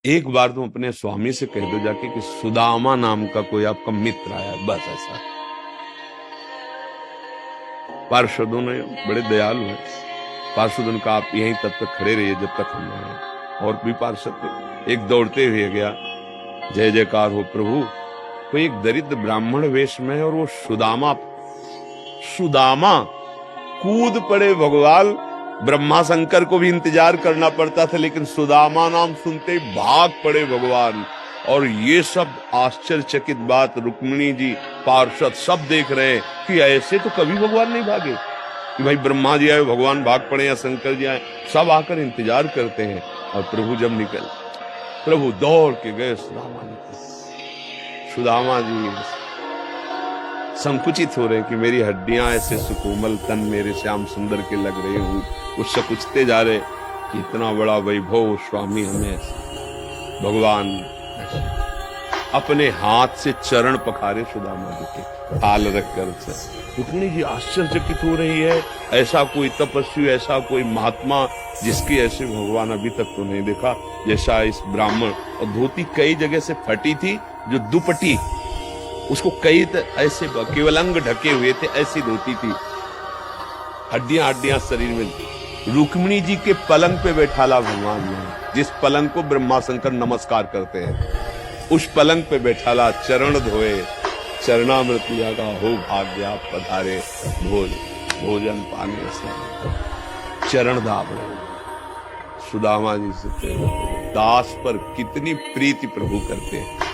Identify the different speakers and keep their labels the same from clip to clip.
Speaker 1: एक बार तुम अपने स्वामी से कह दो जाके कि सुदामा नाम का कोई आपका मित्र आया, बस ऐसा। पार्षदों ने बड़े दयालु हैं, पार्षद उनका आप यहीं तब तक खड़े रहिए जब तक हम आए। और भी पार्षद थे, एक दौड़ते हुए गया, जय जयकार हो प्रभु। कोई एक दरिद्र ब्राह्मण वेश में है और वो सुदामा कूद पड़े भगवान। ब्रह्मा शंकर को भी इंतजार करना पड़ता था, लेकिन सुदामा नाम सुनते ही भाग पड़े भगवान। और ये सब आश्चर्यचकित बात रुक्मिणी जी, पार्षद सब देख रहे हैं कि ऐसे तो कभी भगवान नहीं भागे, कि भाई ब्रह्मा जी आए भगवान भाग पड़े या शंकर जी आए, सब आकर इंतजार करते हैं। और प्रभु जब निकल, प्रभु दौड़ के गए सुदामा निकल। सुदामा जी संकुचित हो रहे कि मेरी हड्डियां ऐसे सुकोमल, तन मेरे श्याम सुंदर के लग रहे हूं, उससे कुचते जा रहे कि इतना बड़ा वैभव स्वामी हमें। भगवान अपने हाथ से चरण पखारे सुदामा जी के, हाल रखकर। रुक्मिणी जी आश्चर्यचकित हो रही है, ऐसा कोई तपस्वी, ऐसा कोई महात्मा जिसकी ऐसे भगवान अभी तक तो नहीं देखा जैसा इस ब्राह्मण। और धोती कई जगह से फटी थी, जो दुपट्टी उसको कई ऐसे केवल अंग ढके हुए थे, ऐसी धोती थी, हड्डियां हड्डियां शरीर में। रुक्मिणी जी के पलंग पे बैठाला भगवान ने, जिस पलंग को ब्रह्मा शंकर नमस्कार करते हैं, उस पलंग पे बैठाला, चरण धोए, चरणामृत का हो भाग्य आप पधारे, भोजन पाने से चरण दाब रहे। सुदामा जी से दास पर कितनी प्रीति प्रभु करते हैं।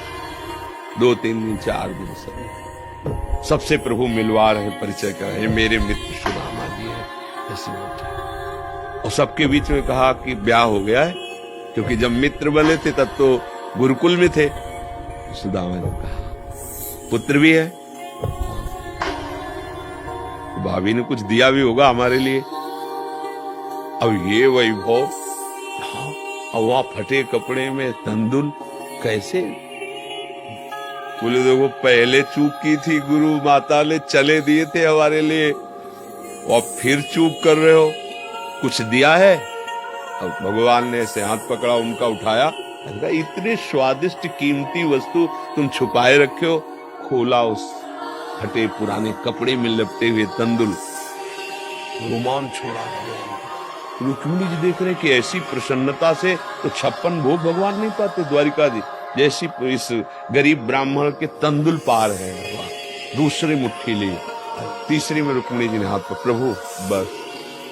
Speaker 1: 2-3 दिन 4 दिन सबसे प्रभु मिलवा रहे, परिचय कर रहे, मेरे मित्र सुदामा जी है, ऐसे बैठे। और सबके बीच में कहा कि ब्याह हो गया है, क्योंकि जब मित्र बने थे तब तो गुरुकुल में थे। सुदामा ने कहा पुत्र भी है, भाभी ने कुछ दिया भी होगा हमारे लिए। अब ये वैभव, वहां फटे कपड़े में तंदुल कैसे? बोले देखो पहले चूक की थी, गुरु माता ने चले दिए थे हमारे लिए, और फिर चूक कर रहे हो, कुछ दिया है? अब भगवान ने ऐसे हाथ पकड़ा, उनका उठाया, इतने स्वादिष्ट कीमती वस्तु तुम छुपाए रखे हो। खोला, उस फटे पुराने कपड़े में लपटे हुए तंदुल, रोमान छोड़ा। रुक्मिणी जी देख रहे कि ऐसी प्रसन्नता से तो 56 भोग भगवान नहीं पाते द्वारिका जी, जैसी इस गरीब ब्राह्मण के तंदुल पार है। दूसरी मुट्ठी ली, तीसरी में रुक्मिणी जी ने हाथ पर, प्रभु बस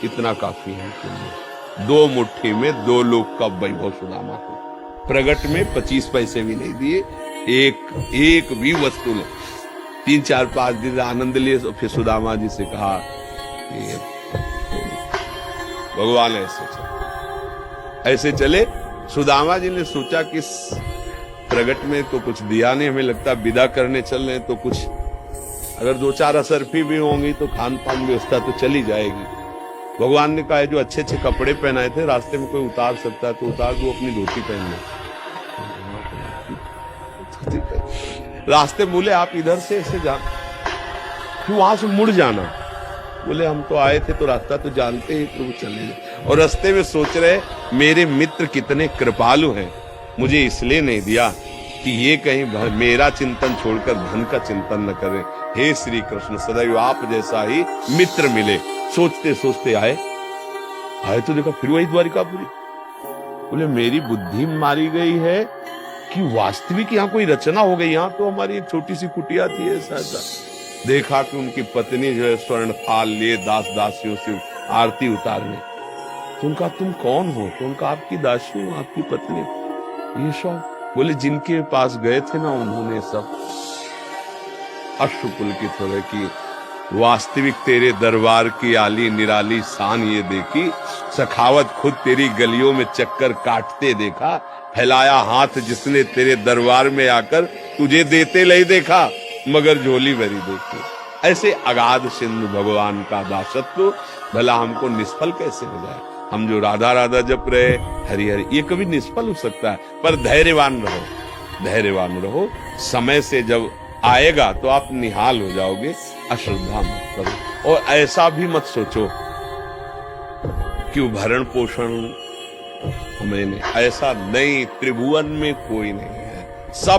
Speaker 1: इतना काफी है कि 2 मुट्ठी में 2 लोग का वैभव सुदामा को। प्रगट में 25 पैसे भी नहीं दिए, एक भी वस्तु नहीं। 3-4-5 दिन आनंद लिए, तो फिर सुदामा जी से कहा कि भगवान ऐसे चले। सुदामा जी ने सोचा कि प्रगट में तो कुछ दिया नहीं, हमें लगता विदा करने चल रहे तो कुछ अगर 2-4 असरफी भी होंगी तो खान पान व्यवस्था तो चली जाएगी। भगवान ने कहा जो अच्छे अच्छे कपड़े पहनाए थे, रास्ते में कोई उतार सकता है तो उतार दो, अपनी धोती पहन लो। रास्ते बोले आप इधर से ऐसे जा, फिर वहां से मुड़ जाना। बोले हम तो आए थे तो रास्ता तो जानते ही, प्रभु चले गए। और रास्ते में सोच रहे मेरे मित्र कितने कृपालु हैं, मुझे इसलिए नहीं दिया कि ये कहीं मेरा चिंतन छोड़कर धन का चिंतन न करें। हे श्री कृष्ण, सदैव आप जैसा ही मित्र मिले। सोचते सोचते आए तो देखा फिर वही द्वारिकापुरी। बोले मेरी बुद्धि मारी गई है कि वास्तविक यहाँ कोई रचना हो गई। यहाँ तो हमारी एक छोटी सी कुटिया थी, ऐसा देखा कि उनकी पत्नी जो है स्वर्ण थाल लिए दास दासियों से आरती उतारने। तो उनका तुम कौन हो? तो उनका आपकी दासी हूं, आपकी पत्नी। ये सब बोले जिनके पास गए थे ना, उन्होंने सब अश्रुपुलकित हो गए कि वास्तविक तेरे दरबार की आली निराली शान ये देखी, सखावत खुद तेरी गलियों में चक्कर काटते देखा, फैलाया हाथ जिसने तेरे दरबार में आकर तुझे देते नहीं देखा, मगर झोली भरी देखी। ऐसे अगाध सिंधु भगवान का दासत्व भला हमको निष्फल कैसे हो जाए? हम जो राधा राधा जप रहे, हरि हरि, ये कभी निष्फल हो सकता है। पर धैर्यवान रहो, धैर्यवान रहो। समय से जब आएगा तो आप निहाल हो जाओगे। अश्रद्धा मत करो, और ऐसा भी मत सोचो कि भरण पोषण मैंने ऐसा नहीं, त्रिभुवन में कोई नहीं है, सब